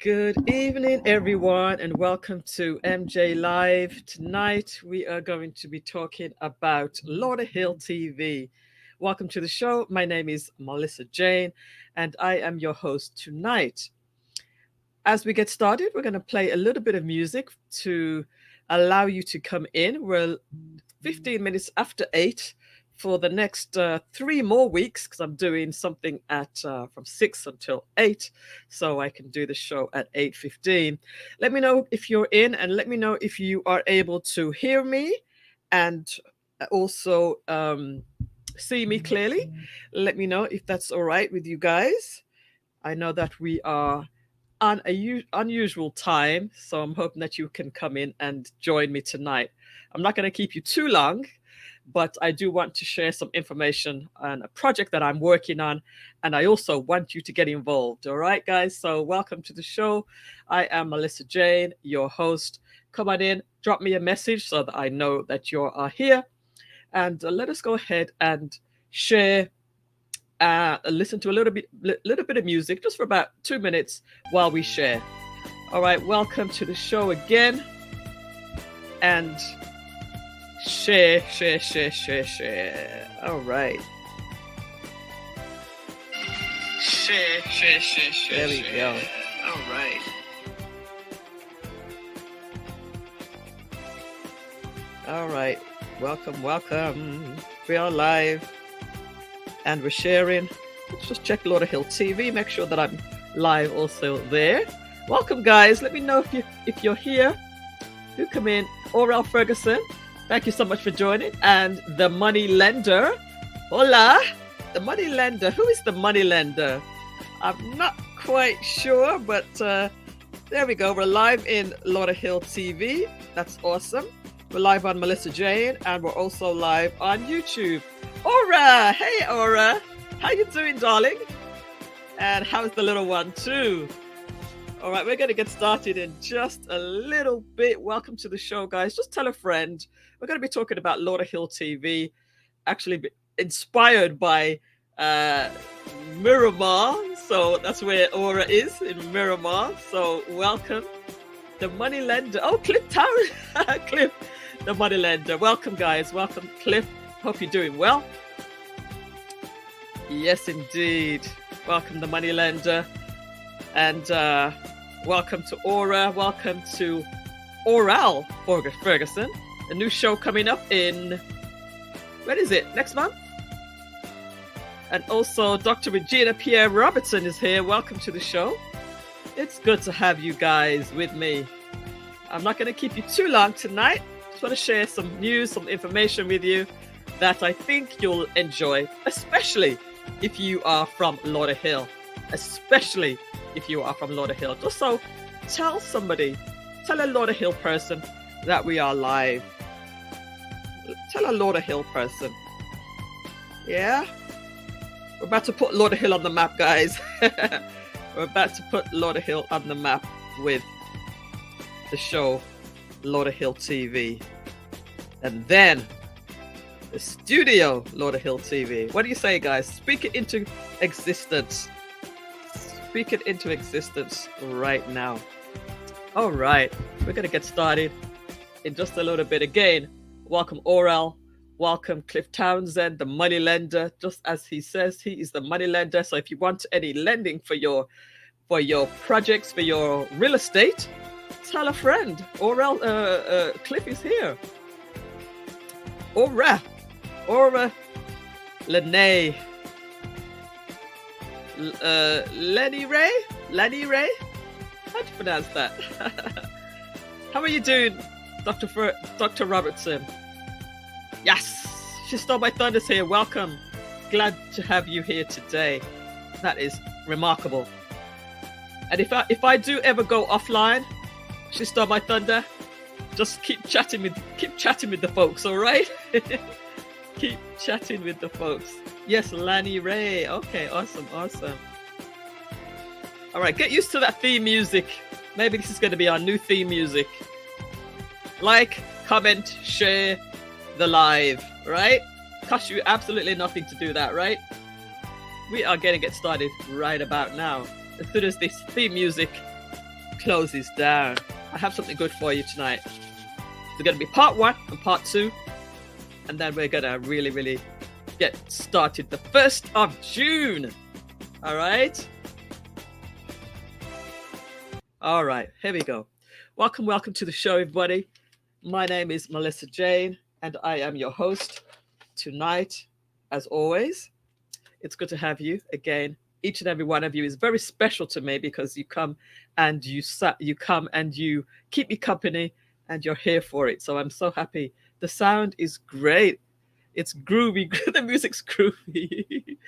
Good evening, everyone, and welcome to MJ Live. Tonight, we are going to be talking about Lauderhill TV. Welcome to the show. My name is Millissa Jayne, and I am your host tonight. As we get started, we're going to play a little bit of music to allow you to come in. We're 15 minutes after 8 for the next 3 more weeks because I'm doing something at from 6 until 8, so I can do the show at 8:15. Let me know if you're in, and let me know if you are able to hear me and also see me clearly. Let me know if that's all right with you guys. I know that we are on a unusual time, so I'm hoping that you can come in and join me tonight. I'm not going to keep you too long, but I do want to share some information on a project that I'm working on, and I also want you to get involved. All right, guys? So, welcome to the show. I am Millissa Jayne, your host. Come on in, drop me a message so that I know that you are here, and let us go ahead and share listen to a little bit of music just for about 2 minutes while we share. All right, welcome to the show again, and share. All right, share. There we go. All right. All right. Welcome. We are live and we're sharing. Let's just check Lauderhill TV, make sure that I'm live also there. Welcome, guys. Let me know if you're here. Do come in. Orel Ferguson, thank you so much for joining. And the money lender. Hola. The money lender. Who is the money lender? I'm not quite sure, but there we go. We're live in Lauderhill TV. That's awesome. We're live on Millissa Jayne, and we're also live on YouTube. Aura! Hey, Aura! How you doing, darling? And how's the little one, too? All right, we're going to get started in just a little bit. Welcome to the show, guys. Just tell a friend. We're going to be talking about Lauderhill TV, actually inspired by Miramar. So that's where Aura is, in Miramar. So welcome. The money lender. Oh, Cliff Town. Cliff, the money lender. Welcome, guys. Welcome, Cliff. Hope you're doing well. Yes, indeed. Welcome, the money lender. And welcome to Aura. Welcome to Orel Ferguson. A new show coming up in, when is it? Next month? And also Dr. Regina Pierre Robertson is here. Welcome to the show. It's good to have you guys with me. I'm not going to keep you too long tonight. Just want to share some news, some information with you that I think you'll enjoy, especially if you are from Lauderhill. Especially if you are from Lauderhill. Just so tell a Lauderhill person that we are live. Tell a Lauderhill person. Yeah? We're about to put Lauderhill on the map, guys. We're about to put Lauderhill on the map with the show Lauderhill TV. And then the studio Lauderhill TV. What do you say, guys? Speak it into existence. Speak it into existence right now. All right, we're going to get started in just a little bit. Again, welcome Orel. Welcome Cliff Townsend, the money lender. Just as he says, he is the money lender. So if you want any lending for your projects, for your real estate, tell a friend. Orel, Cliff is here. Aura Lene. Lenny Ray? How do you pronounce that? How are you doing, Dr. Robertson? Yes, she stole my thunders here. Welcome. Glad to have you here today. That is remarkable. And if I do ever go offline, she stole my thunder. Just keep chatting with the folks, all right? Keep chatting with the folks. Yes, Lanny Ray. Okay, awesome. All right, get used to that theme music. Maybe this is going to be our new theme music. Like, comment, share the live, right? Cost you absolutely nothing to do that, right? We are going to get started right about now. As soon as this theme music closes down, I have something good for you tonight. It's going to be part 1 and part 2, and then we're going to really get started the 1st of June. All right, here we go. Welcome to the show, everybody. My name is Millissa Jayne, and I am your host tonight, as always. It's good to have you again. Each and every one of you is very special to me because you come and you keep me company, and you're here for it. So I'm so happy. The sound is great. It's groovy. The music's groovy.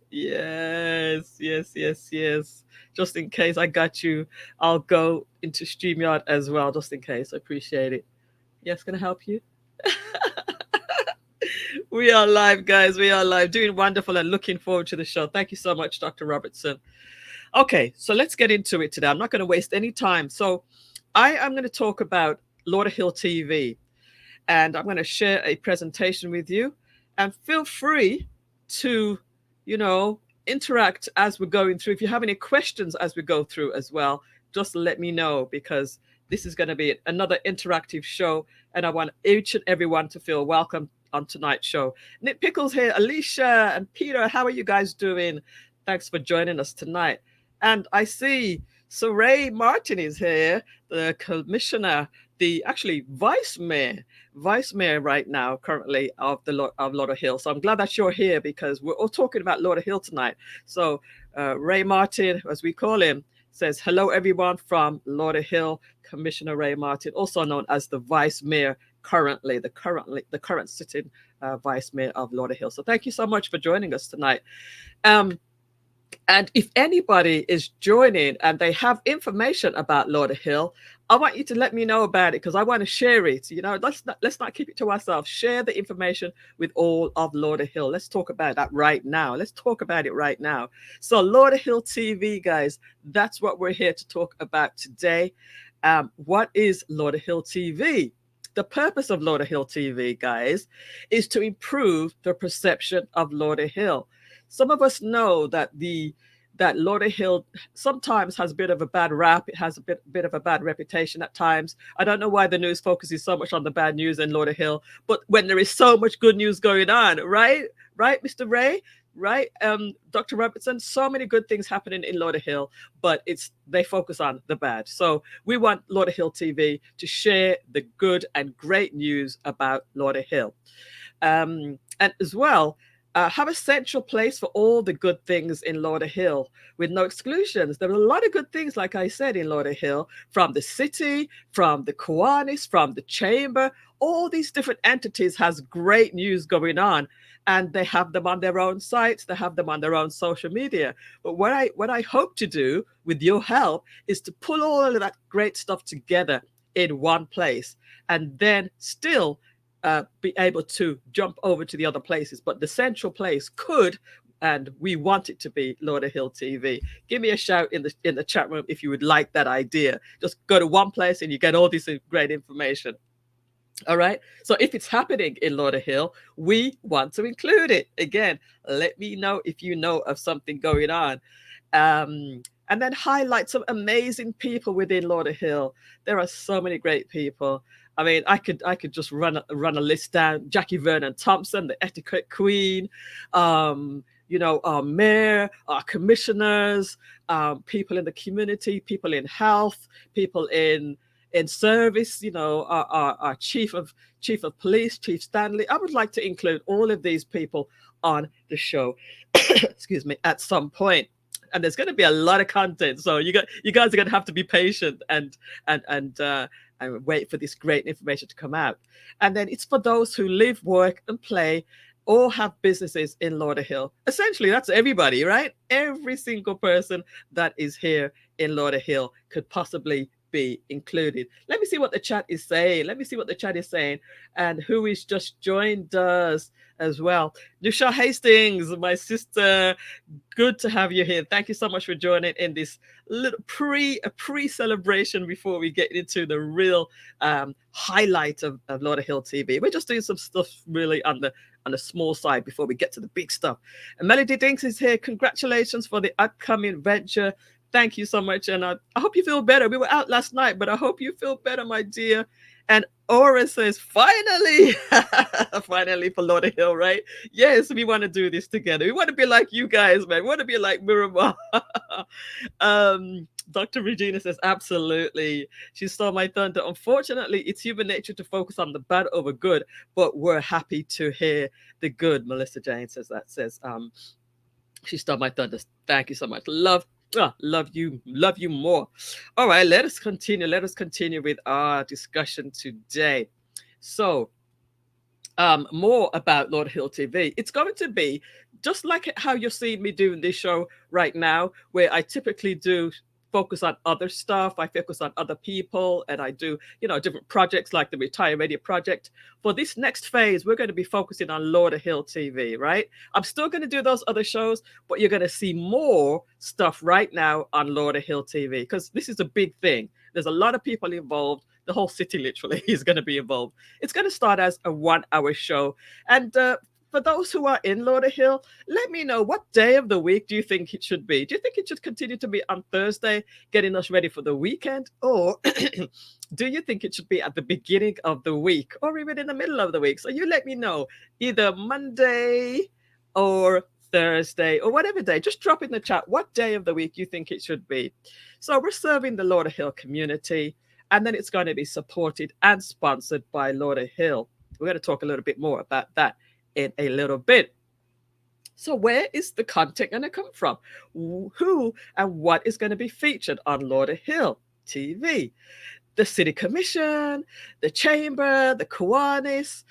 Yes. Just in case, I got you. I'll go into StreamYard as well, just in case. I appreciate it. Yes, can I help you? We are live, guys. We are live. Doing wonderful and looking forward to the show. Thank you so much, Dr. Robertson. Okay, so let's get into it today. I'm not going to waste any time. So I am going to talk about Lauderhill TV, and I'm going to share a presentation with you. And feel free to, interact as we're going through. If you have any questions as we go through as well, just let me know, because this is going to be another interactive show, and I want each and everyone to feel welcome on tonight's show. Nick Pickles here, Alicia and Peter, how are you guys doing? Thanks for joining us tonight. And I see Ray Martin is here, the commissioner, the actually vice mayor right now currently of Lauderhill. So I'm glad that you're here, because we're all talking about Lauderhill tonight. So Ray Martin, as we call him, says hello everyone from Lauderhill. Commissioner Ray Martin, also known as the vice mayor currently, the current sitting vice mayor of Lauderhill. So thank you so much for joining us tonight. And if anybody is joining and they have information about Lauderhill, I want you to let me know about it, because I want to share it. Let's not keep it to ourselves. Share the information with all of Lauderhill. Let's talk about that right now. Let's talk about it right now. So Lauderhill TV, guys, that's what we're here to talk about today. What is Lauderhill TV? The purpose of Lauderhill TV, guys, is to improve the perception of Lauderhill. Some of us know that Lauderhill sometimes has a bit of a bad rap. It has a bit of a bad reputation at times. I don't know why the news focuses so much on the bad news in Lauderhill, but when there is so much good news going on, right, Mr. Ray? Right, Dr. Robertson, so many good things happening in Lauderhill, but they focus on the bad. So we want Lauderhill TV to share the good and great news about Lauderhill, and as well have a central place for all the good things in Lauderhill with no exclusions. There are a lot of good things, like I said, in Lauderhill, from the city, from the Kiwanis, from the chamber. All these different entities has great news going on, and they have them on their own sites. They have them on their own social media. But what I hope to do with your help is to pull all of that great stuff together in one place, and then still be able to jump over to the other places. But the central place could, and we want it to be, Lauderhill TV. Give me a shout in the chat room if you would like that idea. Just go to one place and you get all this great information. All right. So if it's happening in Lauderhill, we want to include it. Again, let me know if you know of something going on. And then highlight some amazing people within Lauderhill. There are so many great people. I mean, I could just run a list down. Jackie Vernon Thompson, the etiquette queen, our mayor, our commissioners, people in the community, people in health, people in service, our chief of police, Chief Stanley. I would like to include all of these people on the show, excuse me, at some point. And there's going to be a lot of content, so you guys are going to have to be patient and wait for this great information to come out. And then it's for those who live, work, and play, or have businesses in Lauderhill. Essentially, that's everybody, right? Every single person that is here in Lauderhill could possibly be included. Let me see what the chat is saying. And who is just joined us as well. Nusha Hastings, my sister, good to have you here. Thank you so much for joining in this little pre-celebration before we get into the real highlight of Lauderhill TV. We're just doing some stuff really on the small side before we get to the big stuff. And Melody Dinks is here. Congratulations for the upcoming venture. Thank you so much. And I hope you feel better. We were out last night, but I hope you feel better, my dear. And Aura says, finally, finally for Lauderhill, right? Yes, we want to do this together. We want to be like you guys, man. We want to be like Miramar. Dr. Regina says, absolutely. She stole my thunder. Unfortunately, it's human nature to focus on the bad over good, but we're happy to hear the good. Millissa Jayne says that. Says, she stole my thunder. Thank you so much. Love you more. All right, let us continue. Let us continue with our discussion today. So, more about Lauderhill TV. It's going to be just like how you're seeing me doing this show right now, where I typically do focus on other stuff. I focus on other people, and I do, different projects like the Retire Radio Project. For this next phase, we're going to be focusing on Lauderhill TV, right? I'm still going to do those other shows, but you're going to see more stuff right now on Lauderhill TV because this is a big thing. There's a lot of people involved. The whole city literally is going to be involved. It's going to start as a 1 hour show. And for those who are in Lauderhill, let me know what day of the week do you think it should be? Do you think it should continue to be on Thursday, getting us ready for the weekend? Or do you think it should be at the beginning of the week or even in the middle of the week? So you let me know either Monday or Thursday or whatever day. Just drop in the chat what day of the week you think it should be. So we're serving the Lauderhill community, and then it's going to be supported and sponsored by Lauderhill. We're going to talk a little bit more about that in a little bit. So where is the content going to come from? Who and what is going to be featured on Lauderhill TV? The City Commission, the Chamber, the Kiwanis,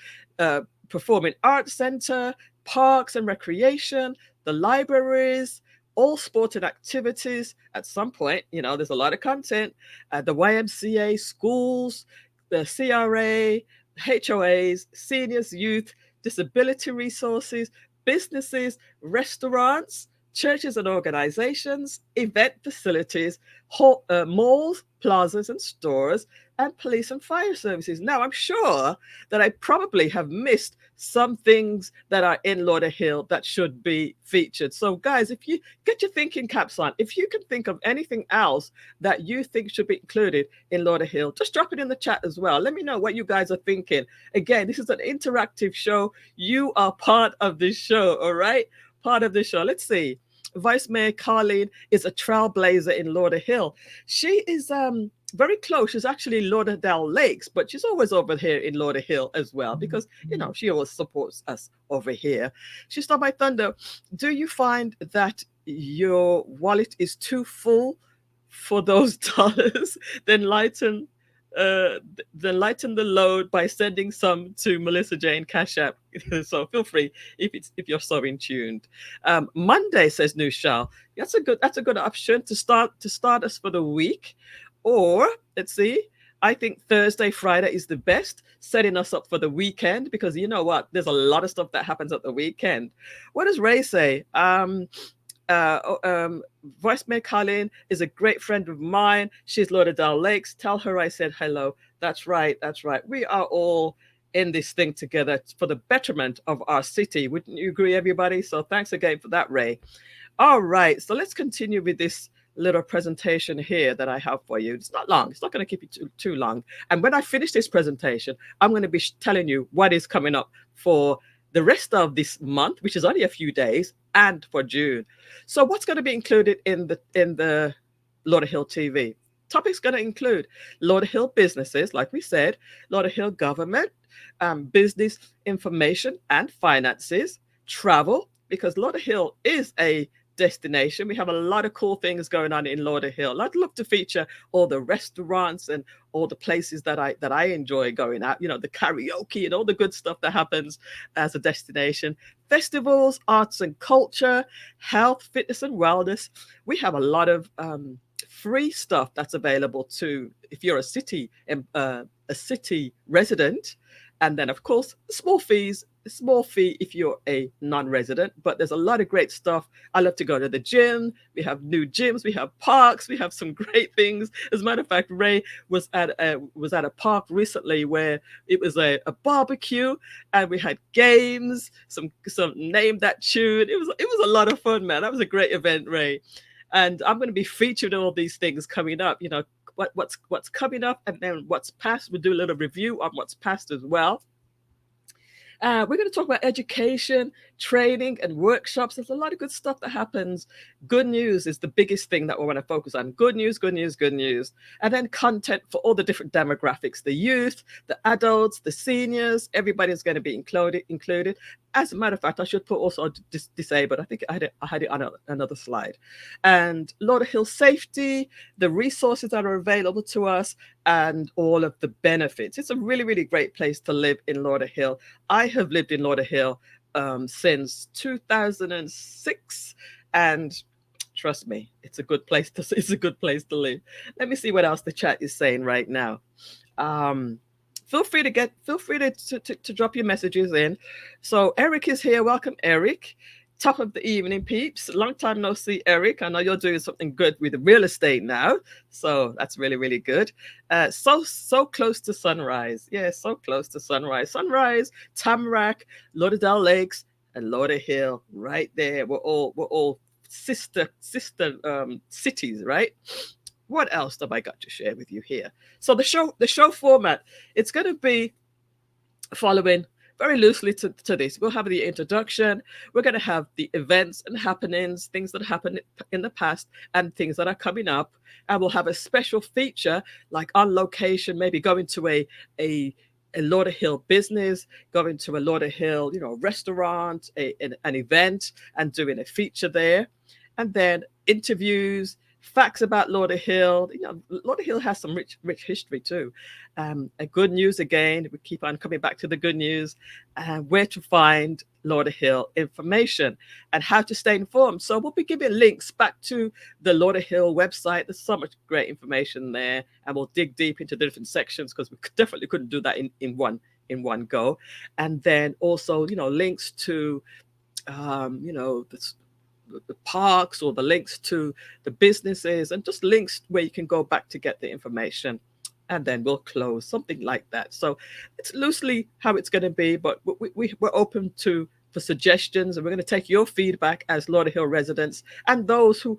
Performing Arts Centre, Parks and Recreation, the libraries, all sporting activities. At some point, there's a lot of content. The YMCA, schools, the CRA, HOAs, seniors, youth, disability resources, businesses, restaurants, churches and organizations, event facilities, malls, plazas and stores, and police and fire services. Now, I'm sure that I probably have missed some things that are in Lauderhill that should be featured. So, guys, if you get your thinking caps on, if you can think of anything else that you think should be included in Lauderhill, just drop it in the chat as well. Let me know what you guys are thinking. Again, this is an interactive show. You are part of this show, all right? Part of the show. Let's see. Vice Mayor Carleen is a trailblazer in Lauderhill. She is very close. She's actually Lauderdale Lakes, but she's always over here in Lauderhill as well because, she always supports us over here. She stole my thunder. Do you find that your wallet is too full for those dollars? Then lighten the load by sending some to Millissa Jayne Cash App. So feel free if you're so in tuned. Monday, says Nushal. That's a good option to start us for the week. Or let's see. I think Thursday, Friday is the best, setting us up for the weekend because you know what? There's a lot of stuff that happens at the weekend. What does Ray say? Vice Mayor Colleen is a great friend of mine. She's Lauderdale Lakes. Tell her I said hello. That's right. We are all in this thing together for the betterment of our city. Wouldn't you agree, everybody? So thanks again for that, Ray. All right, so let's continue with this little presentation here that I have for you. It's not long. It's not going to keep you too long. And when I finish this presentation, I'm going to be telling you what is coming up for the rest of this month, which is only a few days, and for June. So what's going to be included in the Lauderhill TV? Topics going to include Lauderhill businesses, like we said, Lauderhill government, business information and finances, travel, because Lauderhill is a destination. We have a lot of cool things going on in Lauderhill. I'd love to feature all the restaurants and all the places that I enjoy going out, the karaoke and all the good stuff that happens as a destination. Festivals, arts and culture, health, fitness and wellness. We have a lot of free stuff that's available to if you're a city resident, and then of course small fee if you're a non-resident. But there's a lot of great stuff. I love to go to the gym. We have new gyms, we have parks, we have some great things. As a matter of fact, Ray was at a park recently where it was a barbecue and we had games, some name that tune. It was a lot of fun, man. That was a great event, Ray. And I'm going to be featured all these things coming up. What's coming up, and then what's past. We'll do a little review on what's past as well. We're going to talk about education, training, and workshops. There's a lot of good stuff that happens. Good news is the biggest thing that we want to focus on. Good news, good news, good news. And then content for all the different demographics, the youth, the adults, the seniors, everybody's going to be included. As a matter of fact, I should put also disabled. I think I had it on another slide. And Lauderhill safety, the resources that are available to us, and all of the benefits. It's a really, really great place to live in Lauderhill. I have lived in Lauderhill since 2006, and trust me, it's a good place to live. Let me see what else the chat is saying right now. Feel free to drop your messages in. So Eric is here. Welcome, Eric. Top of the evening, peeps. Long time no see, Eric. I know you're doing something good with the real estate now, so that's really, really good. So close to sunrise. Yeah, so close to sunrise. Sunrise, Tamarack, Lauderdale Lakes, and Lauderhill, right there. We're all sister cities, right? What else have I got to share with you here? So the show format, it's going to be following very loosely to this. We'll have the introduction. We're going to have the events and happenings, things that happened in the past and things that are coming up. And we'll have a special feature like on location, maybe going to a Lauderhill business, going to a Lauderhill, restaurant, an event, and doing a feature there. And then interviews, facts about Lauderhill. Lauderhill has some rich history too. A good news again. We keep on coming back to the good news. Where to find Lauderhill information and how to stay informed. So we'll be giving links back to the Lauderhill website. There's so much great information there, and we'll dig deep into the different sections because we definitely couldn't do that in one go. And then also, links to the parks, or the links to the businesses, and just links where you can go back to get the information. And then we'll close, something like that. So it's loosely how it's going to be, but we're open for suggestions, and we're going to take your feedback as Lauderhill residents and those who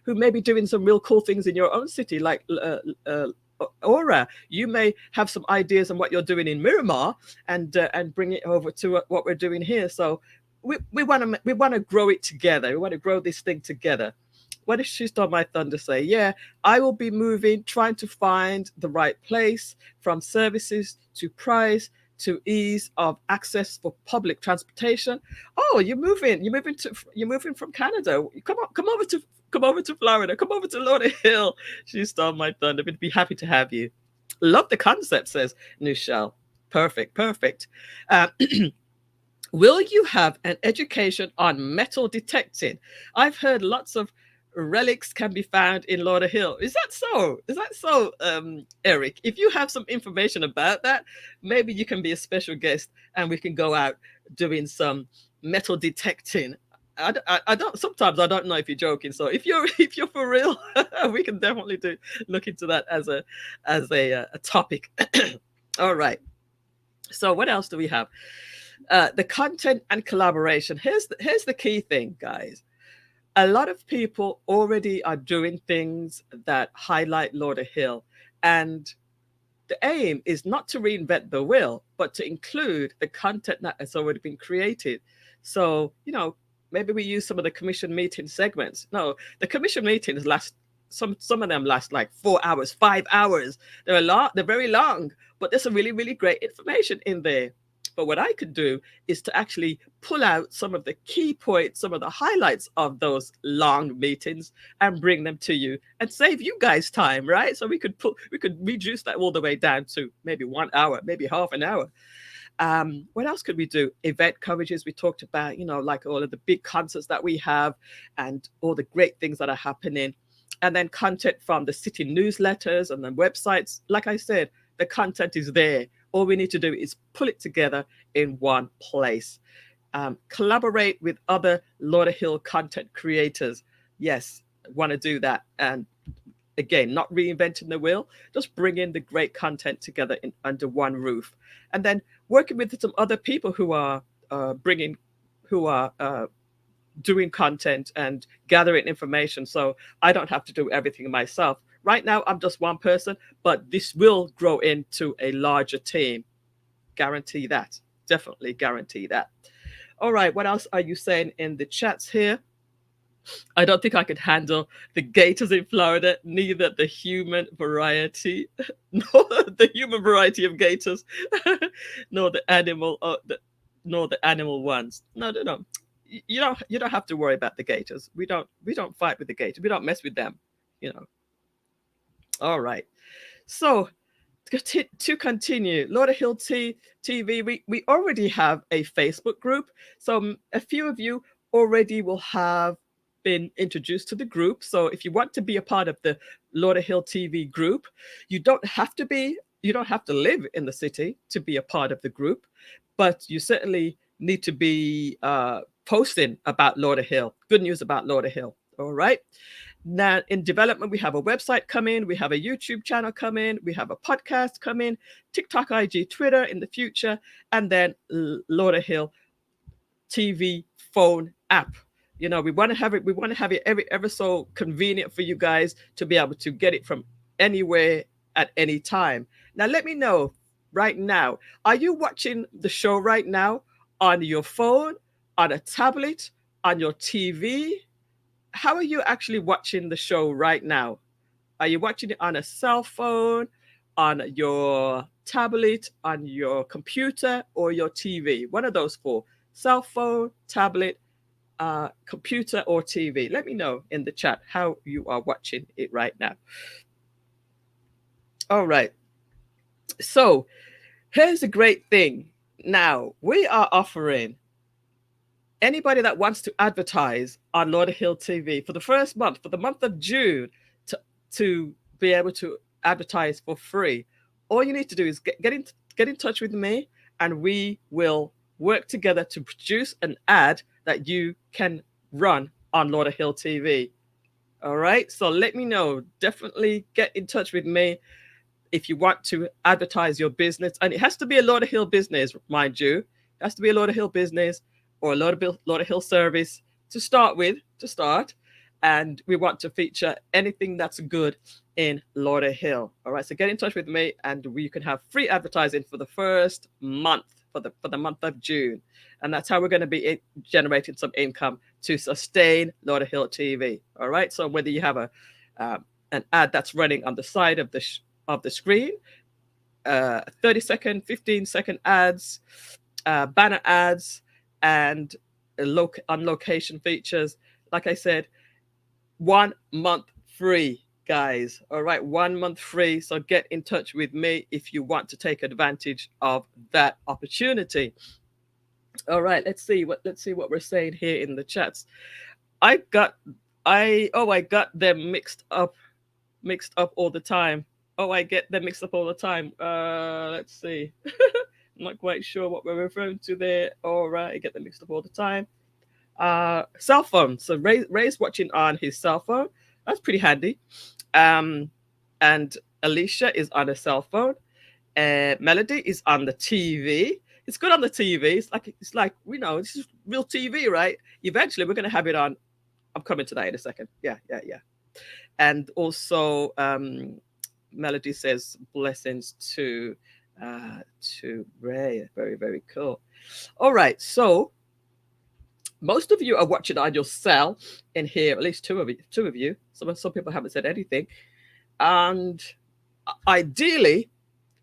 may be doing some real cool things in your own city, like Aura. You may have some ideas on what you're doing in Miramar, and bring it over to what we're doing here. So we want to grow it together. We want to grow this thing together. What did She Stole My Thunder say? Yeah, I will be moving, trying to find the right place, from services to price to ease of access for public transportation. Oh, you're moving from Canada. Come over to Florida. Come over to Lauderhill. She Stole My Thunder. We'd be happy to have you. Love the concept, says Nushel. Perfect. Will you have an education on metal detecting? I've heard lots of relics can be found in Lauderhill. Is that so, Eric? If you have some information about that, maybe you can be a special guest and we can go out doing some metal detecting. I don't. Sometimes I don't know if you're joking. So if you're for real, we can definitely look into that as a topic. All right. So what else do we have? The content and collaboration. Here's the key thing, guys. A lot of people already are doing things that highlight Lauderhill, and the aim is not to reinvent the wheel, but to include the content that has already been created. So, maybe we use some of the commission meeting segments. No, the commission meetings last, some of them last like 4 hours, 5 hours. They're very long, but there's some really, really great information in there. But what I could do is to actually pull out some of the key points, some of the highlights of those long meetings, and bring them to you and save you guys time, right? So we could reduce that all the way down to maybe 1 hour, maybe half an hour. What else could we do? Event coverages. We talked about, like all of the big concerts that we have and all the great things that are happening. And then content from the city newsletters and the websites. Like I said, the content is there. All we need to do is pull it together in one place. Collaborate with other Lauderhill content creators. Yes, want to do that. And again, not reinventing the wheel, just bringing the great content together under one roof. And then working with some other people who are doing content and gathering information. So I don't have to do everything myself. Right now, I'm just one person, but this will grow into a larger team. Guarantee that. Definitely guarantee that. All right, what else are you saying in the chats here? I don't think I could handle the gators in Florida, neither the human variety, nor the human variety of gators, nor the animal, nor the animal ones. No, no, no. You don't have to worry about the gators. We don't fight with the gators. We don't mess with them. You know. All right. So to continue, Lauderhill TV, we already have a Facebook group. So a few of you already will have been introduced to the group. So if you want to be a part of the Lauderhill TV group, you don't have to be, you don't have to live in the city to be a part of the group, but you certainly need to be posting about Lauderhill, good news about Lauderhill. All right. Now, in development, we have a website coming, we have a YouTube channel coming, we have a podcast coming, TikTok, IG, Twitter in the future, and then Lauderhill TV phone app. You know, we want to have it. We want to have it ever so convenient for you guys to be able to get it from anywhere at any time. Now, let me know right now. Are you watching the show right now on your phone, on a tablet, on your TV? How are you actually watching the show right now? Are you watching it on a cell phone, on your tablet, on your computer, or your TV? One of those four: cell phone, tablet, computer, or TV. Let me know in the chat how you are watching it right now. All right. So here's a great thing. Now we are offering anybody that wants to advertise on Lauderhill TV for the first month, for the month of June, to be able to advertise for free. All you need to do is get in touch with me, and we will work together to produce an ad that you can run on Lauderhill TV. All right. So let me know. Definitely get in touch with me if you want to advertise your business, and it has to be a Lauderhill business, mind you. It has to be a Lauderhill business or a Lauderhill service to start with, and we want to feature anything that's good in Lauderhill. All right, so get in touch with me, and we can have free advertising for the first month, for the month of June, and that's how we're going to be generating some income to sustain Lauderhill TV. All right, so whether you have an ad that's running on the side of the screen, 30-second, 15-second ads, banner ads, and on location features. Like I said, 1 month free, guys. All right, 1 month free. So get in touch with me if you want to take advantage of that opportunity. All right, let's see what we're saying here in the chats. I got them mixed up all the time. Oh, I get them mixed up all the time. Let's see. I'm not quite sure what we're referring to there. All right, I get them mixed up all the time. Cell phone. So Ray's watching on his cell phone. That's pretty handy. And Alicia is on a cell phone. Melody is on the TV. It's good on the TV. It's like it's just real TV, right? Eventually, we're gonna have it on. I'm coming to that in a second. Yeah. And also, Melody says blessings to Ray. Very, very cool. All right, so most of you are watching on your cell in here. At least two of you. Some people haven't said anything. And ideally,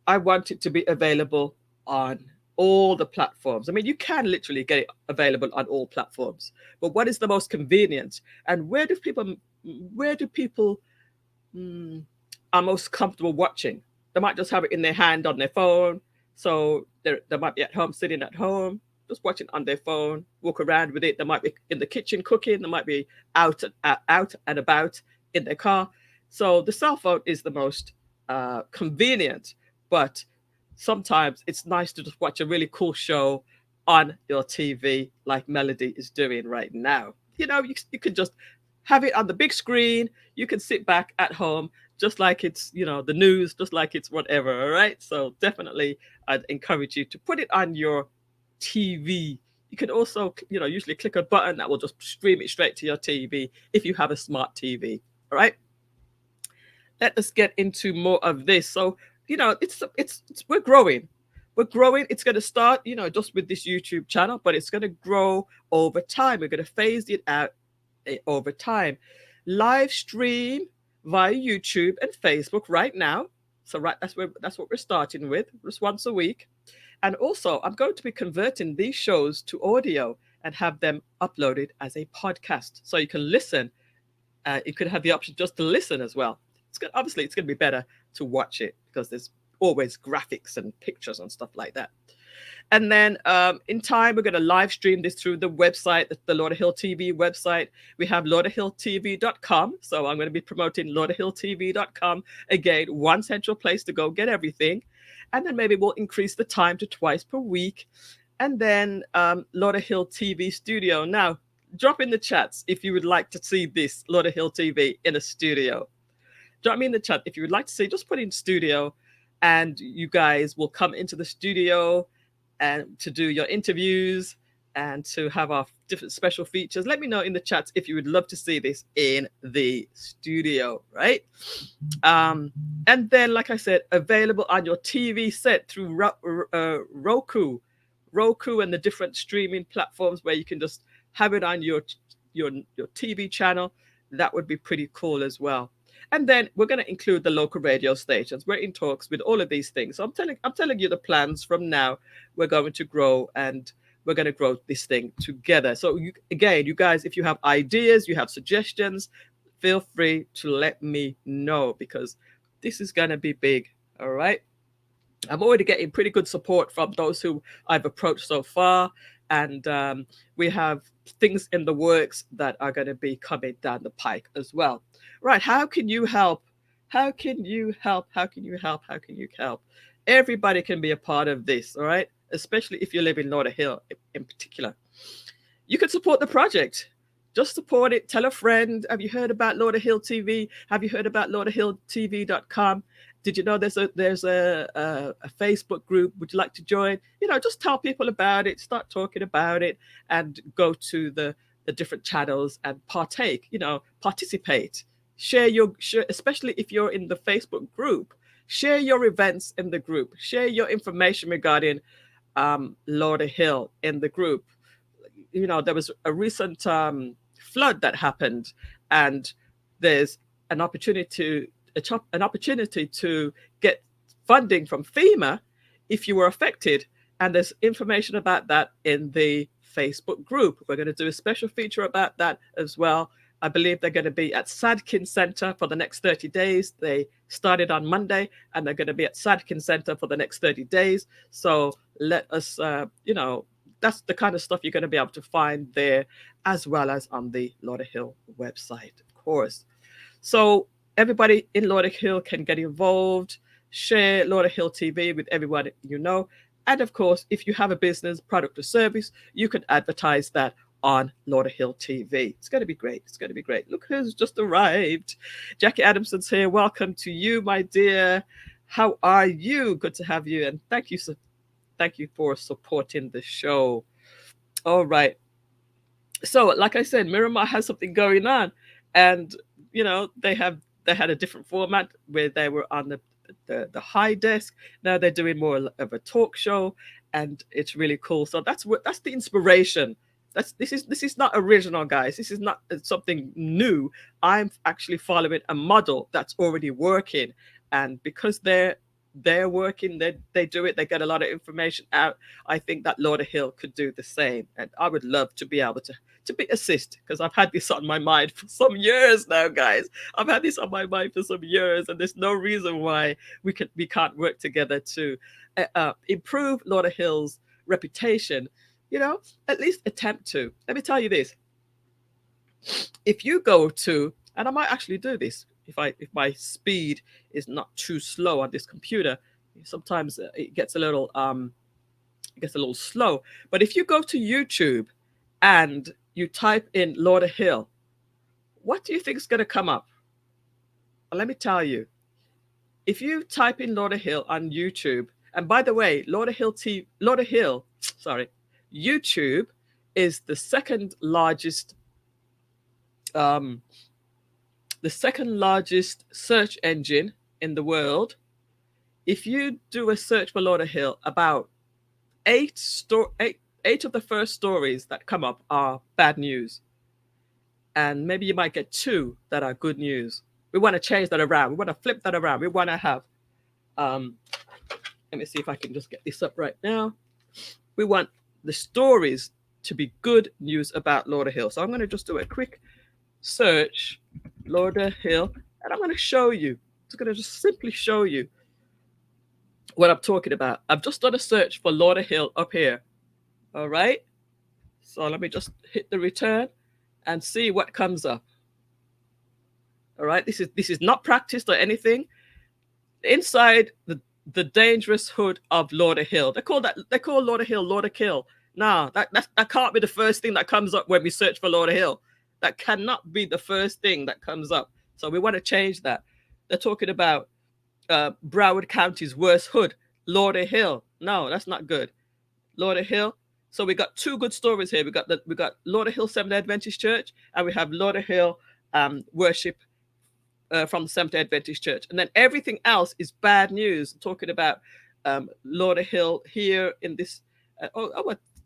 I want it to be available on all the platforms. I mean, you can literally get it available on all platforms. But what is the most convenient? And where do people are most comfortable watching? They might just have it in their hand on their phone. So they might be at home, sitting at home, just watching on their phone, walk around with it. They might be in the kitchen cooking. They might be out and about in their car. So the cell phone is the most convenient, but sometimes it's nice to just watch a really cool show on your TV like Melody is doing right now. You could just have it on the big screen. You can sit back at home just like it's the news, just like it's whatever. All right, so definitely I'd encourage you to put it on your TV You can also, usually click a button that will just stream it straight to your TV if you have a smart TV. All right. Let us get into more of this. So, it's we're growing. We're growing. It's going to start, just with this YouTube channel, but it's going to grow over time. We're going to phase it out over time. Live stream via YouTube and Facebook right now. So that's what we're starting with, just once a week. And also, I'm going to be converting these shows to audio and have them uploaded as a podcast, so you can listen. You could have the option just to listen as well. Obviously, it's going to be better to watch it because there's always graphics and pictures and stuff like that. And then in time, we're going to live stream this through the website, the Lauderhill TV website. We have lauderhilltv.com. So I'm going to be promoting lauderhilltv.com. Again, one central place to go get everything. And then maybe we'll increase the time to twice per week. And then Lauderhill TV studio. Now, drop in the chats if you would like to see this Lauderhill TV in a studio. Drop me in the chat if you would like to see. Just put in studio, and you guys will come into the studio and to do your interviews and to have our different special features. Let me know in the chats if you would love to see this in the studio, right? And then, like I said, available on your TV set through Roku and the different streaming platforms where you can just have it on your TV channel. That would be pretty cool as well. And then we're going to include the local radio stations. We're in talks with all of these things. So I'm telling you the plans from now. We're going to grow, and we're going to grow this thing together. So you guys, if you have ideas, you have suggestions, feel free to let me know, because this is going to be big. All right. I'm already getting pretty good support from those who I've approached so far. And we have things in the works that are going to be coming down the pike as well. Right. How can you help? How can you help? How can you help? How can you help? Everybody can be a part of this. All right. Especially if you live in Lauderhill in particular. You can support the project. Just support it. Tell a friend. Have you heard about Lauderhill TV? Have you heard about lauderhilltv.com? Did you know there's a Facebook group? Would you like to join? Just tell people about it, start talking about it, and go to the different channels and partake, participate. Share especially if you're in the Facebook group, share your events in the group, share your information regarding Lauderhill in the group. There was a recent flood that happened, and there's an opportunity to get funding from FEMA if you were affected. And there's information about that in the Facebook group. We're going to do a special feature about that as well. I believe they're going to be at Sadkin Center for the next 30 days. They started on Monday, and they're going to be at Sadkin Center for the next 30 days. So let us, that's the kind of stuff you're going to be able to find there, as well as on the Lauderhill website, of course. So everybody in Lauderhill can get involved. Share Lauderhill TV with everyone you know. And of course, if you have a business, product, or service, you can advertise that on Lauderhill TV. It's going to be great. It's going to be great. Look who's just arrived. Jackie Adamson's here. Welcome to you, my dear. How are you? Good to have you. And thank you for supporting the show. All right. So, like I said, Miramar has something going on. And, they had a different format where they were on the high desk. Now they're doing more of a talk show, and it's really cool. So that's the inspiration. This is not original, guys. This is not something new. I'm actually following a model that's already working, and because they're working, they do it, they get a lot of information out. I think that Lauderhill could do the same, and I would love to be able to be assist, because I've had this on my mind for some years now, guys. I've had this on my mind for some years, and there's no reason why we can't work together to improve Lauderhill's reputation. At least attempt to. Let me tell you this. If you go to, and I might actually do this if my speed is not too slow on this computer. Sometimes it gets a little slow. But if you go to YouTube and you type in Lauderhill, what do you think is going to come up? Well, let me tell you. If you type in Lauderhill on YouTube, and by the way, YouTube is um, the second largest search engine in the world. If you do a search for Lauderhill, about eight of the first stories that come up are bad news, and maybe you might get two that are good news. We want to change that around. We want to flip that around. We want to have um, let me see if I can just get this up right now. We want the stories to be good news about Lauderhill. So I'm going to just do a quick search, Lauderhill, and I'm going to show you. It's going to just simply show you what I'm talking about. I've just done a search for Lauderhill up here. All right. So let me just hit the return and see what comes up. All right. This is not practiced or anything. Inside the dangerous hood of Lauderhill. They call Lauderhill Lauderkill. No, that can't be the first thing that comes up when we search for Lauderhill. That cannot be the first thing that comes up. So we want to change that. They're talking about Broward County's worst hood, Lauderhill. No, that's not good. Lauderhill. So we got two good stories here. We got Lauderhill Seventh-day Adventist Church, and we have Lauderhill worship from the Seventh-day Adventist Church, and then everything else is bad news. Talking about Lauderhill here in this.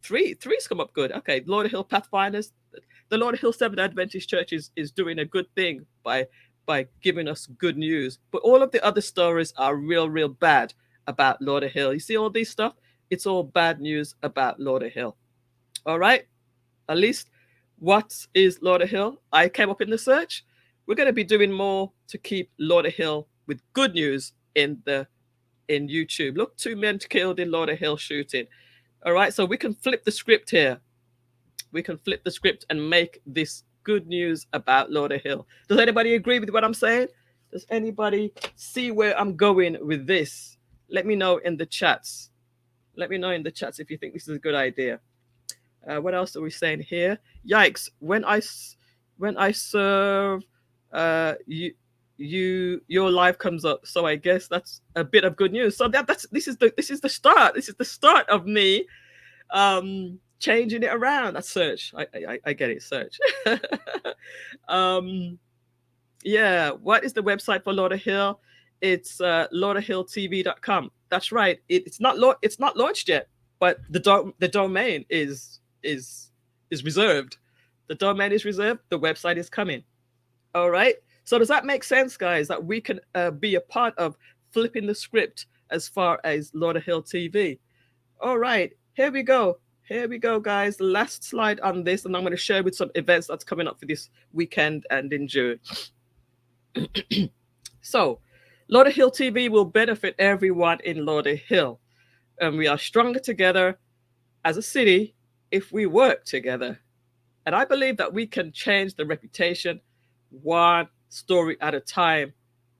Three's come up good. Okay, Lauderhill Pathfinders. The Lauderhill Seventh-day Adventist Church is doing a good thing by giving us good news, but all of the other stories are real bad about Lauderhill. You see all these stuff? It's all bad news about Lauderhill. All right. At least, what is Lauderhill? I came up in the search. We're going to be doing more to keep Lauderhill with good news in YouTube. Look, 2 men killed in Lauderhill shooting. All right, so we can flip the script here. We can flip the script and make this good news about Lauderhill. Does anybody agree with what I'm saying? Does anybody see where I'm going with this? Let me know in the chats. Let me know in the chats if you think this is a good idea. What else are we saying here? Yikes! When I serve, your life comes up. So I guess that's a bit of good news. So this is the start. This is the start of me changing it around. That's search. I get it. Search. Yeah. What is the website for Lauderhill? It's lauderhilltv.com. That's right. It's not launched yet, but the domain is reserved. The domain is reserved. The website is coming. All right. So does that make sense, guys? That we can be a part of flipping the script as far as Lauderhill TV. All right. Here we go. Here we go, guys. The last slide on this, and I'm going to share with some events that's coming up for this weekend and in June. So, Lauderhill TV will benefit everyone in Lauderhill, and we are stronger together as a city if we work together. And I believe that we can change the reputation one story at a time.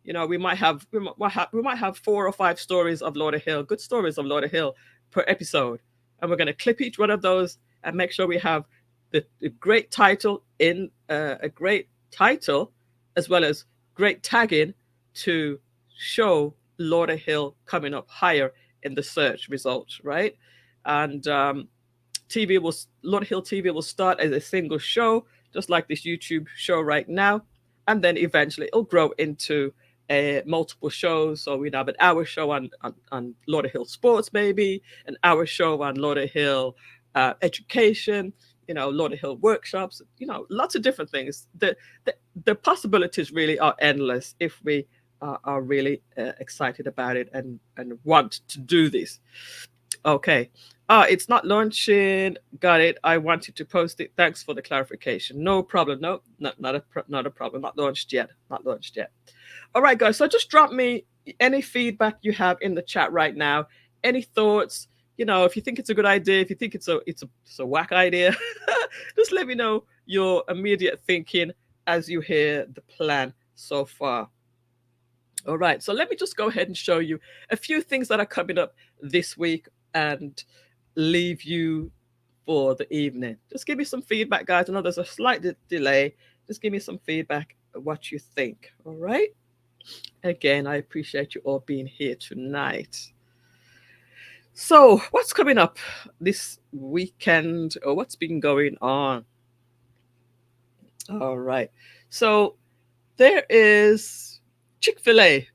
You know, we might have 4 or 5 stories of Lauderhill, good stories of Lauderhill per episode, and we're going to clip each one of those and make sure we have the great title in a great title, as well as great tagging to show Lauderhill coming up higher in the search results, right? And Lauderhill TV will start as a single show, just like this YouTube show right now, and then eventually it'll grow into multiple shows. So we'd have an hour show on Lauderhill sports, maybe an hour show on Lauderhill education, Lauderhill workshops, lots of different things. The possibilities really are endless if we are really excited about it and want to do this. Okay. It's not launching. Got it. I wanted to post it. Thanks for the clarification. No problem. No, not a problem. Not launched yet. Not launched yet. All right, guys. So just drop me any feedback you have in the chat right now. Any thoughts? If you think it's a good idea, if you think it's a whack idea, just let me know your immediate thinking as you hear the plan so far. All right. So let me just go ahead and show you a few things that are coming up this week and leave you for the evening. Just give me some feedback, guys. I know there's a slight delay. Just give me some feedback of what you think. All right. Again, I appreciate you all being here tonight. So, what's coming up this weekend, or what's been going on? All right. So, there is Chick-fil-A.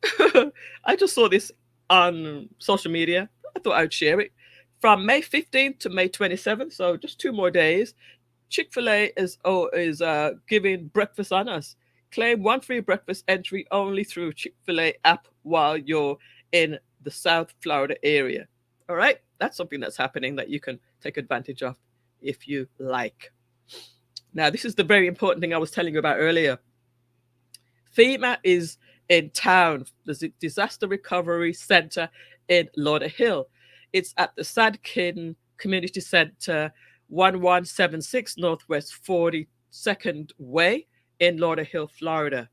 I just saw this on social media. I thought I'd share it. From May 15th to May 27th, so just 2 more days, Chick-fil-A is giving breakfast on us. Claim one free breakfast entry only through Chick-fil-A app while you're in the South Florida area. All right, that's something that's happening that you can take advantage of if you like. Now, this is the very important thing I was telling you about earlier. FEMA is in town, the Disaster Recovery Center in Lauderhill. It's at the Sadkin Community Center, 1176 Northwest 42nd Way in Lauderhill, Florida.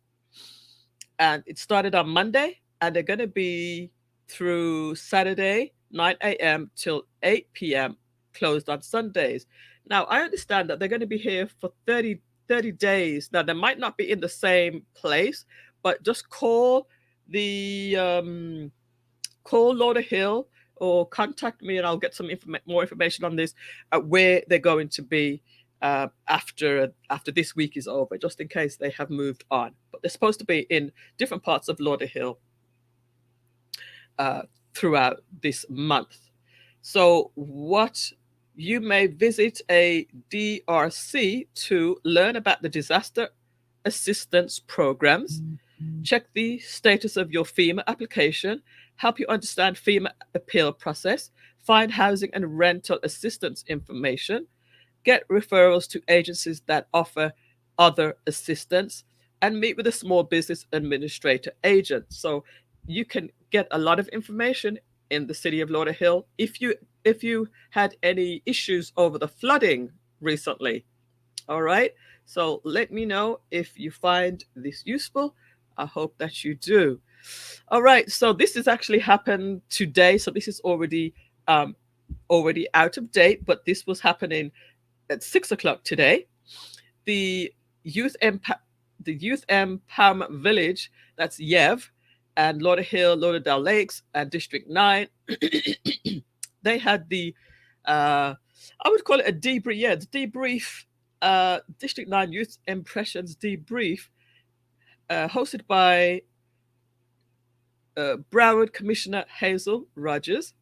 And it started on Monday, and they're going to be through Saturday, 9 a.m. till 8 p.m., closed on Sundays. Now, I understand that they're going to be here for 30 days. Now, they might not be in the same place, but just the call Lauderhill or contact me, and I'll get some more information on this, where they're going to be after this week is over, just in case they have moved on. But they're supposed to be in different parts of Lauderhill uh, throughout this month. So, what you may visit a DRC to learn about the disaster assistance programs, check the status of your FEMA application, help you understand FEMA appeal process, find housing and rental assistance information, get referrals to agencies that offer other assistance, and meet with a small business administrator agent. So you can get a lot of information in the city of Lauderhill. If you had any issues over the flooding recently, all right. So let me know if you find this useful. I hope that you do. All right. So this has actually happened today. So this is already out of date, but this was happening at 6 o'clock today. The youth Emp- the Youth Empowerment Village, that's YEV, and Lauderhill, Lauderdale Lakes, and District 9, they had the I would call it a debrief. Yeah, the debrief, District 9 Youth Impressions debrief, hosted by Broward Commissioner Hazel Rogers.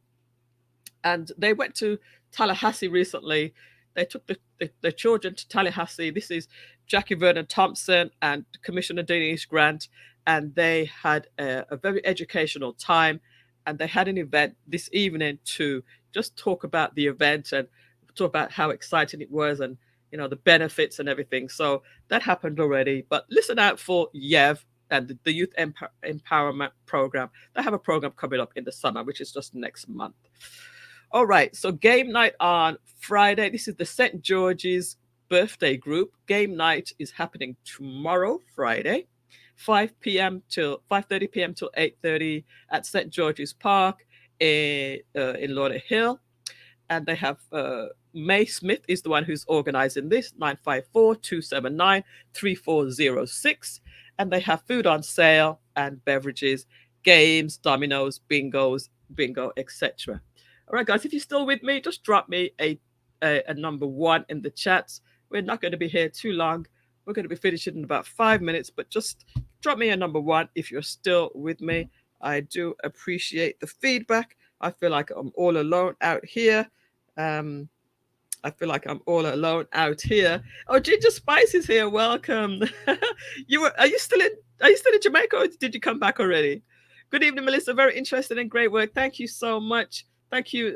And they went to Tallahassee recently. They took the children to Tallahassee. This is Jackie Vernon Thompson and Commissioner Denise Grant, and they had a very educational time. And they had an event this evening to just talk about the event and talk about how exciting it was, and the benefits and everything. So that happened already. But listen out for YEV and the Youth Empowerment Program. They have a program coming up in the summer, which is just next month. All right, so game night on Friday. This is the St. George's birthday group. Game night is happening tomorrow, Friday, 5:30 p.m. till 8:30 at St. George's Park in Lauderhill. And they have May Smith is the one who's organizing this, 954-279-3406. And they have food on sale and beverages, games, dominoes, bingo, etc. All right, guys, if you're still with me, just drop me a number one in the chats. We're not going to be here too long. We're going to be finishing in about 5 minutes, but just drop me a number one if you're still with me. I do appreciate the feedback. I feel like I'm all alone out here. Um, I feel like I'm all alone out here. Oh, Ginger Spice is here. Welcome. Are you still in Jamaica, or did you come back already? Good evening, Melissa. Very interesting and great work. Thank you so much. Thank you,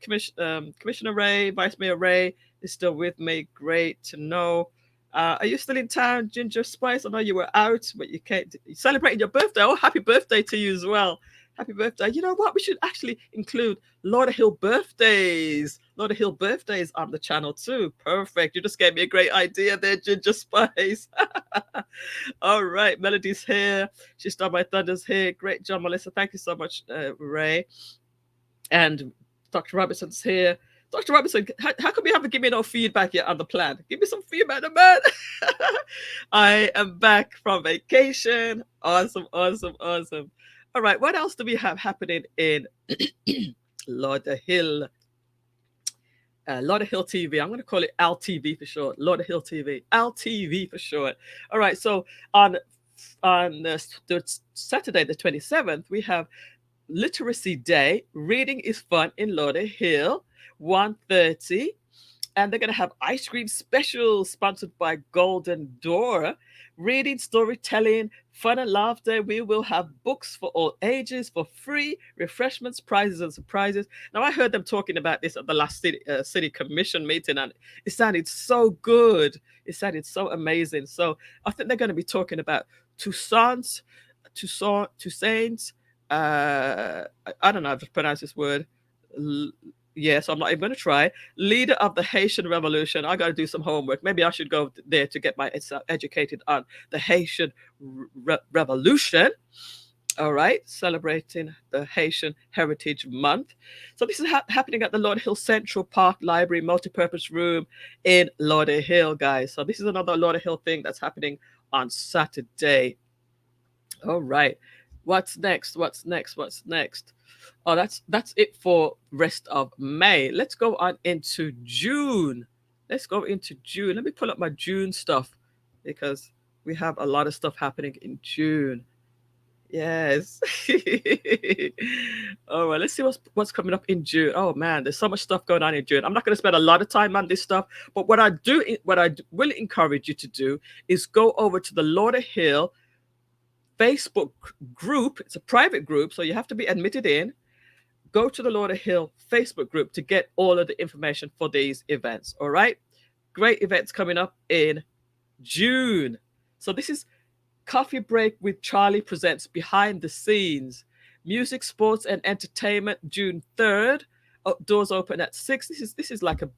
Commissioner Ray, Vice Mayor Ray is still with me. Great to know. Are you still in town, Ginger Spice? I know you were out, but you can't. You celebrating your birthday. Oh, happy birthday to you as well. Happy birthday. You know what? We should actually include Lauderhill birthdays. Lauderhill birthdays on the channel too. Perfect. You just gave me a great idea there, Ginger Spice. All right. Melody's here. She Stole My Thunder's here. Great job, Melissa. Thank you so much, Ray. And Dr. Robinson's here. Dr. Robinson, how come you haven't given me no feedback yet on the plan? Give me some feedback, man. I am back from vacation. Awesome, awesome, awesome. All right, what else do we have happening in Lauderhill. Lauderhill TV. I'm going to call it LTV for short. Lauderhill TV. LTV for short. All right. So on the Saturday, the 27th, we have Literacy Day. Reading is fun in Lauderhill, 1:30. And they're going to have ice cream specials sponsored by Golden Door. Reading, storytelling, fun and laughter. We will have books for all ages for free, refreshments, prizes, and surprises. Now, I heard them talking about this at the last city commission meeting, and it sounded so good. It sounded so amazing. So I think they're going to be talking about Toussaint's, Toussaint's. I don't know how to pronounce this word. Yes, I'm not even going to try. Leader of the Haitian Revolution. I got to do some homework. Maybe I should go there to get myself educated on the Haitian Revolution. All right, celebrating the Haitian Heritage Month. So this is happening at the Lauderhill Central Park Library multipurpose room in Lauderhill, guys. So this is another Lauderhill thing that's happening on Saturday. All right, what's next? What's next? What's next? Oh, that's it for rest of May. Let's go on into June. Let's go into June. Let me pull up my June stuff because we have a lot of stuff happening in June. Yes. All right, let's see what's coming up in June. Oh man, there's so much stuff going on in June. I'm not going to spend a lot of time on this stuff, but what I will encourage you to do is go over to the Lauderhill Facebook group. It's a private group, so you have to be admitted in. Go to the Lauderhill Facebook group to get all of the information for these events. All right, great events coming up in June. So this is Coffee Break with Charlie presents Behind the Scenes, music, sports, and entertainment. June 3rd. Doors open at 6. This is like a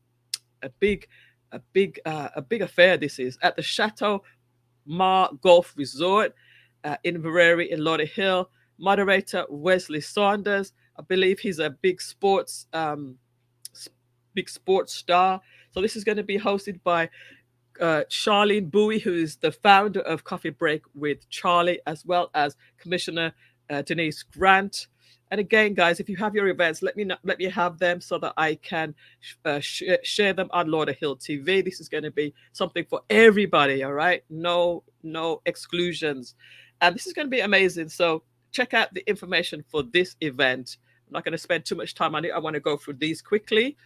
big affair. This is at the Chateau Mar Golf Resort in Inverary in Lauderhill. Moderator Wesley Saunders. I believe he's a big sports star. So this is going to be hosted by Charlene Bowie, who is the founder of Coffee Break with Charlie, as well as Commissioner Denise Grant. And again, guys, if you have your events, let me have them so that I can share them on Lauderhill TV. This is going to be something for everybody. All right, no exclusions, and this is going to be amazing. So check out the information for this event. I'm not going to spend too much time on it. I want to go through these quickly.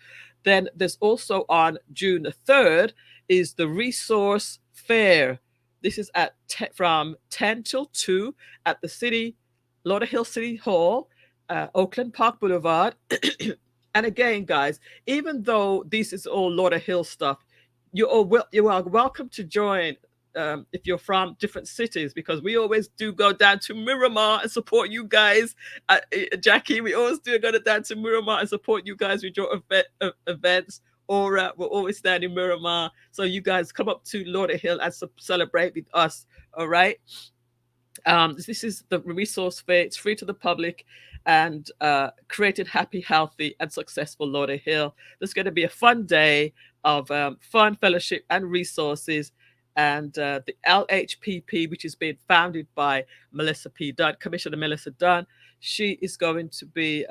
Then there's also on June the 3rd is the Resource Fair. This is from 10 till 2 at the Lauderhill City Hall, Oakland Park Boulevard. And again, guys, even though this is all Lauderhill stuff, you are welcome to join if you're from different cities, because we always do go down to Miramar and support you guys. Jackie, we always do go down to Miramar and support you guys with your events. Aura, we're always down in Miramar. So you guys come up to Lauderhill and celebrate with us. All right. This is the Resource Fair. It's free to the public and created happy, healthy, and successful Lauderhill. There's going to be a fun day of fun, fellowship, and resources. And the LHPP, which is being founded by Millissa P. Dunn, Commissioner Millissa Dunn, she is going to be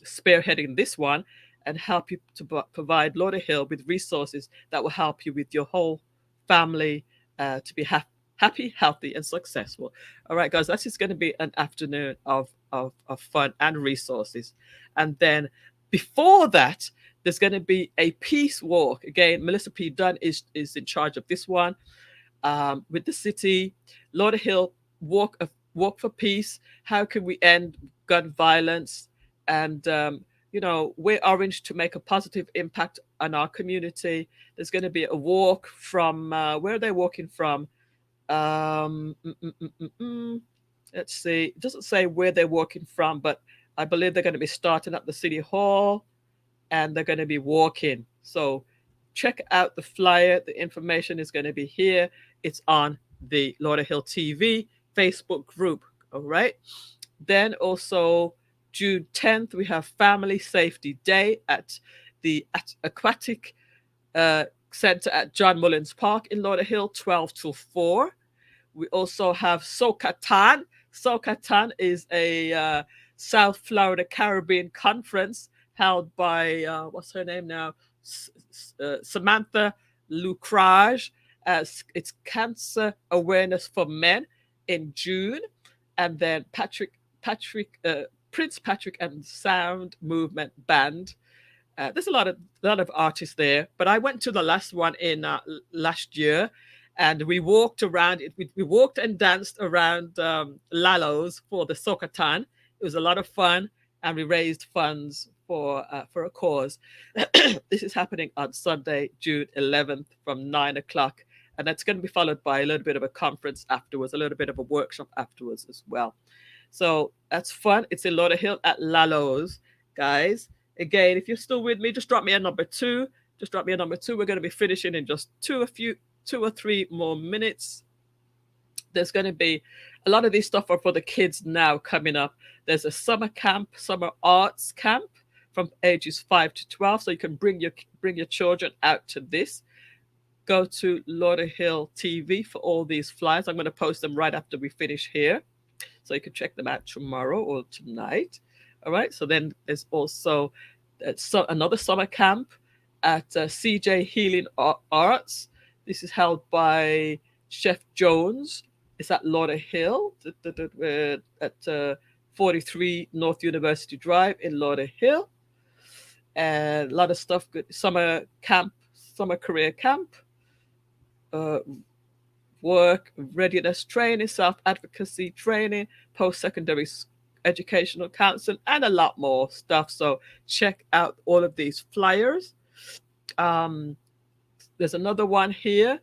spearheading this one and help you to provide Lauderhill with resources that will help you with your whole family to be happy, healthy, and successful. All right, guys, that's just going to be an afternoon of fun and resources. And then before that, there's going to be a peace walk. Again, Millissa P. Dunn is in charge of this one with the city. Lauderhill walk for peace. How can we end gun violence? And we're orange to make a positive impact on our community. There's going to be a walk from where are they walking from? Let's see. It doesn't say where they're walking from, but I believe they're going to be starting at the city hall and they're going to be walking. So check out the flyer. The information is going to be here. It's on the Lauderhill TV Facebook group. All right. Then also June 10th, we have Family Safety Day at the Aquatic Center at John Mullins Park in Lauderhill, 12 till 4. We also have Sokatan. Sokatan is a South Florida Caribbean Conference held by, what's her name now? Samantha Lucrage. It's Cancer Awareness for Men in June. And then Prince Patrick and Sound Movement Band. There's a lot of artists there, but I went to the last one in last year, and we walked around. We walked and danced around Lalo's for the Soccertan. It was a lot of fun, and we raised funds for a cause. This is happening on Sunday, June 11th, from 9 o'clock, and that's going to be followed by a little bit of a conference afterwards, a little bit of a workshop afterwards as well. So that's fun. It's in Lauderhill at Lalo's, guys. Again, if you're still with me, just drop me a number two. Just drop me a number two. We're going to be finishing in just two or three more minutes. There's going to be a lot of these stuff are for the kids now coming up. There's a summer camp, summer arts camp from ages 5 to 12. So you can bring your children out to this. Go to Lauderhill TV for all these flyers. I'm going to post them right after we finish here, so you can check them out tomorrow or tonight. All right. So then there's also another summer camp at CJ Healing Arts. This is held by Chef Jones. It's at Lauderhill at 43 North University Drive in Lauderhill. And a lot of stuff. Good summer camp, summer career camp. Work readiness training, self advocacy training, post secondary educational counseling, and a lot more stuff. So check out all of these flyers. There's another one here: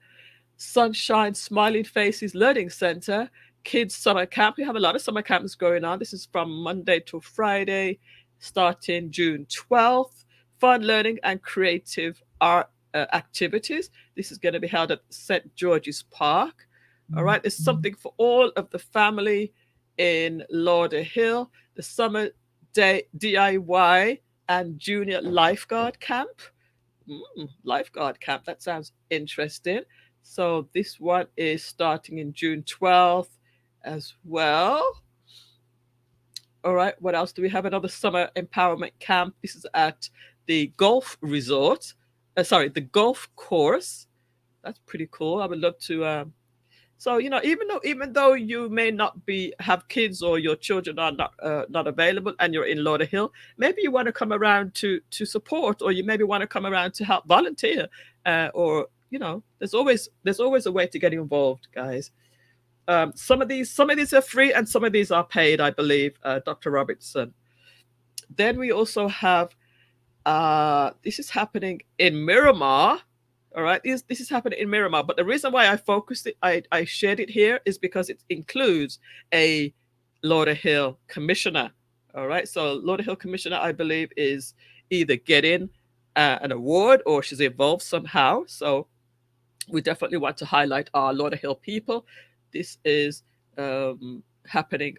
Sunshine Smiling Faces Learning Center, Kids Summer Camp. We have a lot of summer camps going on. This is from Monday to Friday, starting June 12th. Fun learning and creative art activities. This is going to be held at St. George's Park. All right, there's something for all of the family in Lauderhill. The Summer Day DIY and Junior Lifeguard Camp. Lifeguard Camp, that sounds interesting. So this one is starting in June 12th as well. All right, what else do we have? Another summer empowerment camp. This is at the golf resort. The golf course. That's pretty cool. I would love to. So even though you may not have kids, or your children are not available, and you're in Lauderhill, maybe you want to come around to support, or you maybe want to come around to help volunteer, or there's always a way to get involved, guys. Some of these are free, and some of these are paid, I believe, Dr. Robertson. Then we also have this is happening in Miramar. All right, this is happening in Miramar. But the reason why I shared it here is because it includes a Lauderhill commissioner. All right, so Lauderhill commissioner, I believe, is either getting an award or she's involved somehow. So we definitely want to highlight our Lauderhill people. This is happening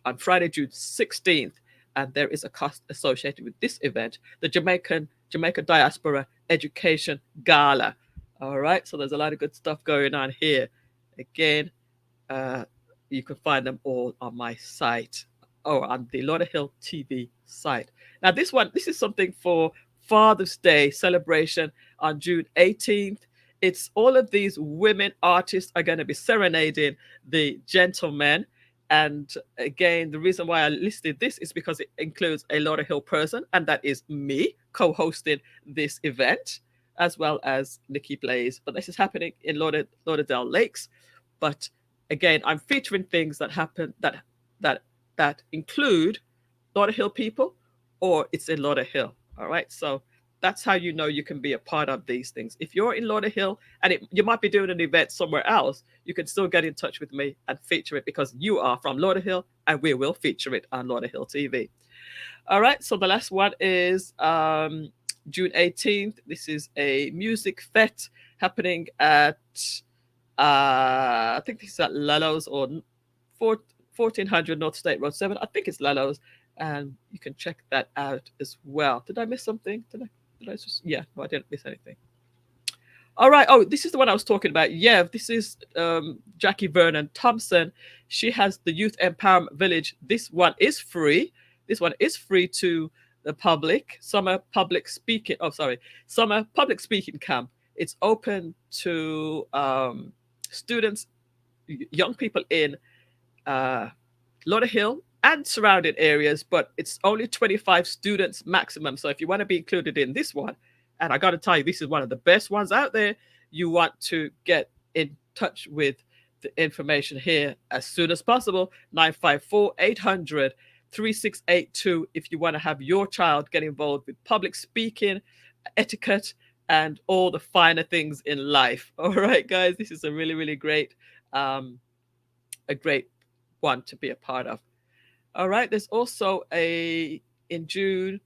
on Friday, June 16th. And there is a cost associated with this event, the Jamaica Diaspora Education Gala. All right, so there's a lot of good stuff going on here. Again, you can find them all on my site, or on the Lauderhill TV site. Now, this is something for Father's Day celebration on June 18th. It's all of these women artists are going to be serenading the gentlemen. And again, the reason why I listed this is because it includes a Lauderhill person, and that is me co-hosting this event, as well as Nikki Blaze. But this is happening in Lauderdale Lakes. But again, I'm featuring things that happen that include Lauderhill people, or it's in Lauderhill. All right, so that's how you can be a part of these things. If you're in Lauderhill and you might be doing an event somewhere else, you can still get in touch with me and feature it, because you are from Lauderhill, and we will feature it on Lauderhill TV. All right, so the last one is June 18th. This is a music fete happening at, I think this is at Lalo's, or 1400 North State Road 7. I think it's Lalo's, and you can check that out as well. Did I miss something? Did I just, yeah, no, I didn't miss anything. All right. Oh, this is the one I was talking about. Yeah, this is Jackie Vernon Thompson. She has the Youth Empowerment Village. This one is free. This one is free to the public. Summer public speaking. Oh, sorry. Summer public speaking camp. It's open to students, young people in uh, Lauderhill and surrounding areas, but it's only 25 students maximum. So if you want to be included in this one, and I got to tell you, this is one of the best ones out there, you want to get in touch with the information here as soon as possible. 954 800 3682 if you want to have your child get involved with public speaking, etiquette, and all the finer things in life. All right, guys, this is a really, really great, a great one to be a part of. All right, there's also in June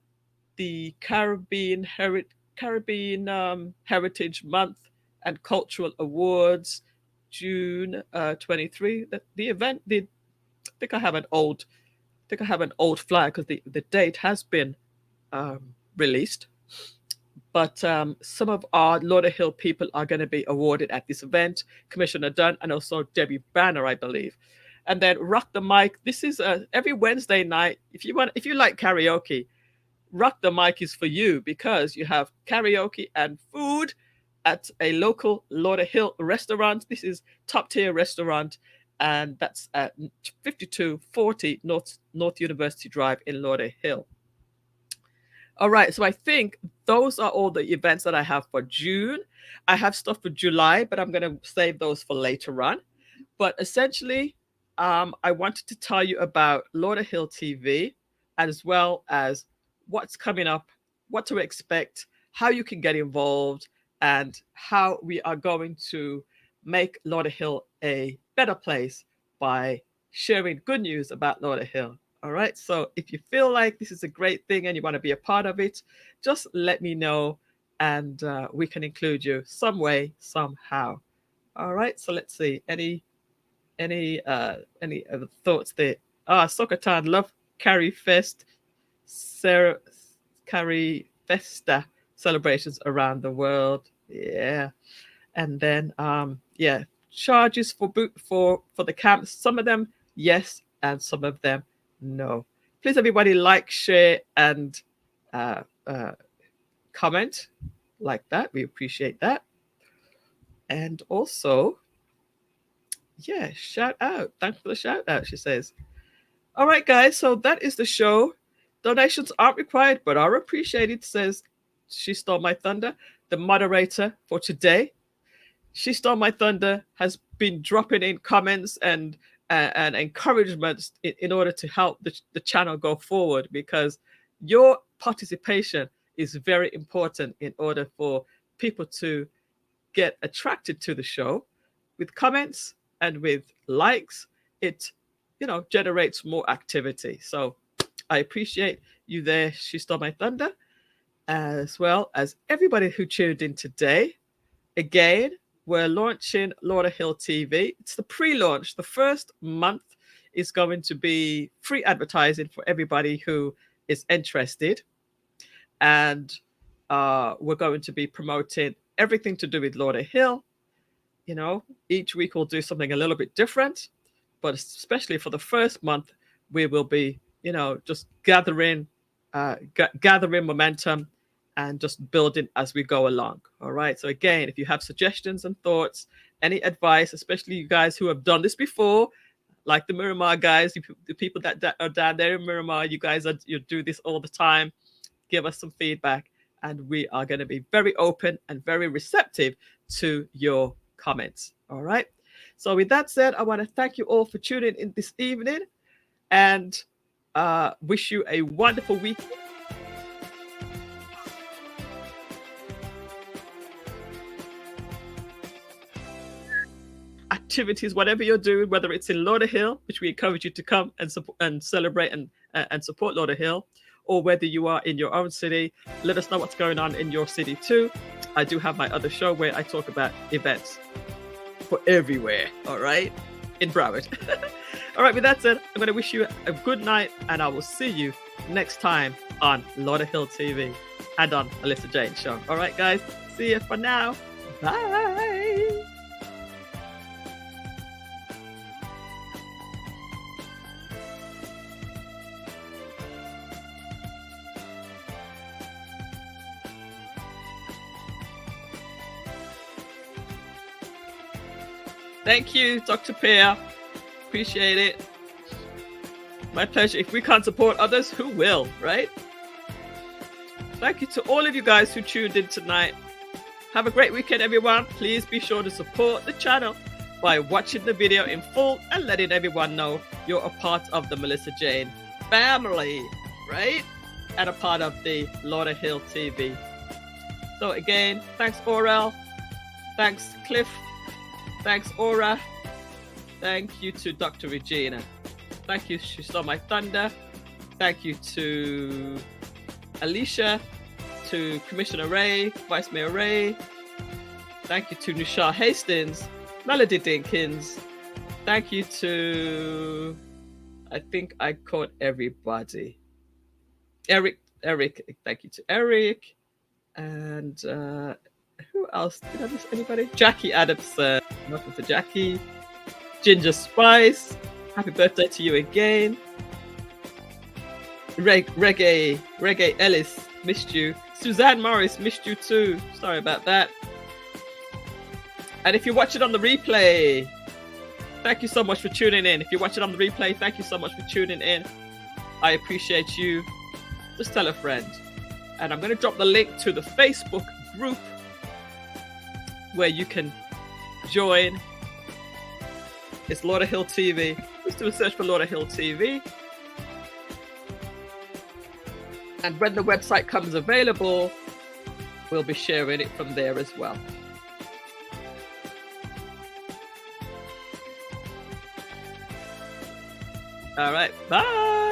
the Caribbean Heritage Month and Cultural Awards, June 23. The event did. I think I have an old. I think I have an old flyer because the date has been released. But some of our Lauderhill people are going to be awarded at this event. Commissioner Dunn and also Debbie Banner, I believe. And then Rock the Mic. This is every Wednesday night. If you like karaoke, Rock the Mic is for you because you have karaoke and food at a local Lauderhill restaurant. This is top tier restaurant, and that's at 5240 North University Drive in Lauderhill. All right, so I think those are all the events that I have for June. I have stuff for July, but I'm going to save those for later on. But essentially, I wanted to tell you about Lauderhill TV, as well as what's coming up, what to expect, how you can get involved, and how we are going to make Lauderhill a better place by sharing good news about Lauderhill. All right. So if you feel like this is a great thing and you want to be a part of it, just let me know and we can include you some way, somehow. All right. So let's see. Any other thoughts there? Sokatan, love Carry Fest, Sarah Carry Festa celebrations around the world. Yeah. And then yeah, charges for the camps. Some of them, yes, and some of them, no. Please, everybody, like, share, and comment like that. We appreciate that. And also, yeah, shout out. Thanks for the shout out, she says. All right, guys. So that is the show. Donations aren't required, but are appreciated, says She Stole My Thunder, the moderator for today. She Stole My Thunder has been dropping in comments and encouragements in order to help the channel go forward, because your participation is very important in order for people to get attracted to the show. With comments and with likes, it generates more activity. So I appreciate you there, She Stole My Thunder, as well as everybody who tuned in today. Again, we're launching Lauderhill TV. It's the pre-launch. The first month is going to be free advertising for everybody who is interested. And we're going to be promoting everything to do with Lauderhill. Each week we'll do something a little bit different. But especially for the first month, we will be, just gathering momentum and just building as we go along. All right. So again, if you have suggestions and thoughts, any advice, especially you guys who have done this before, like the Miramar guys, the people that are down there in Miramar, you guys you do this all the time. Give us some feedback, and we are going to be very open and very receptive to your comments. All right. So with that said, I want to thank you all for tuning in this evening, and wish you a wonderful week. Activities, whatever you're doing, whether it's in Lauderhill, which we encourage you to come and support and celebrate and support Lauderhill, or whether you are in your own city, let us know what's going on in your city too. I do have my other show where I talk about events for everywhere, all right, in Broward. All right, with that said, I'm going to wish you a good night, and I will see you next time on Lauderhill TV and on Millissa Jayne Show. All right, guys, see you for now. Bye. Thank you, Dr. Pear. Appreciate it. My pleasure. If we can't support others, who will, right? Thank you to all of you guys who tuned in tonight. Have a great weekend, everyone. Please be sure to support the channel by watching the video in full and letting everyone know you're a part of the Millissa Jayne family, right? And a part of the Lauderhill TV. So again, thanks Orel. Thanks Cliff. Thanks Aura. Thank you to Dr. Regina. Thank you, She Saw My Thunder. Thank you to Alicia, to Commissioner Ray, Vice Mayor Ray. Thank you to Nushar Hastings, Melody Dinkins. Thank you to, I think I caught everybody. Eric, thank you to Eric. And who else? Did I miss anybody? Jackie Adamson. Welcome to Jackie. Ginger Spice. Happy birthday to you again. Reggae Ellis, missed you. Suzanne Morris, missed you too. Sorry about that. And if you're watching on the replay, thank you so much for tuning in. If you're watching on the replay, thank you so much for tuning in. I appreciate you. Just tell a friend. And I'm going to drop the link to the Facebook group where you can join. It's Lauderhill TV. Just do a search for Lauderhill TV. And when the website comes available, we'll be sharing it from there as well. All right, bye.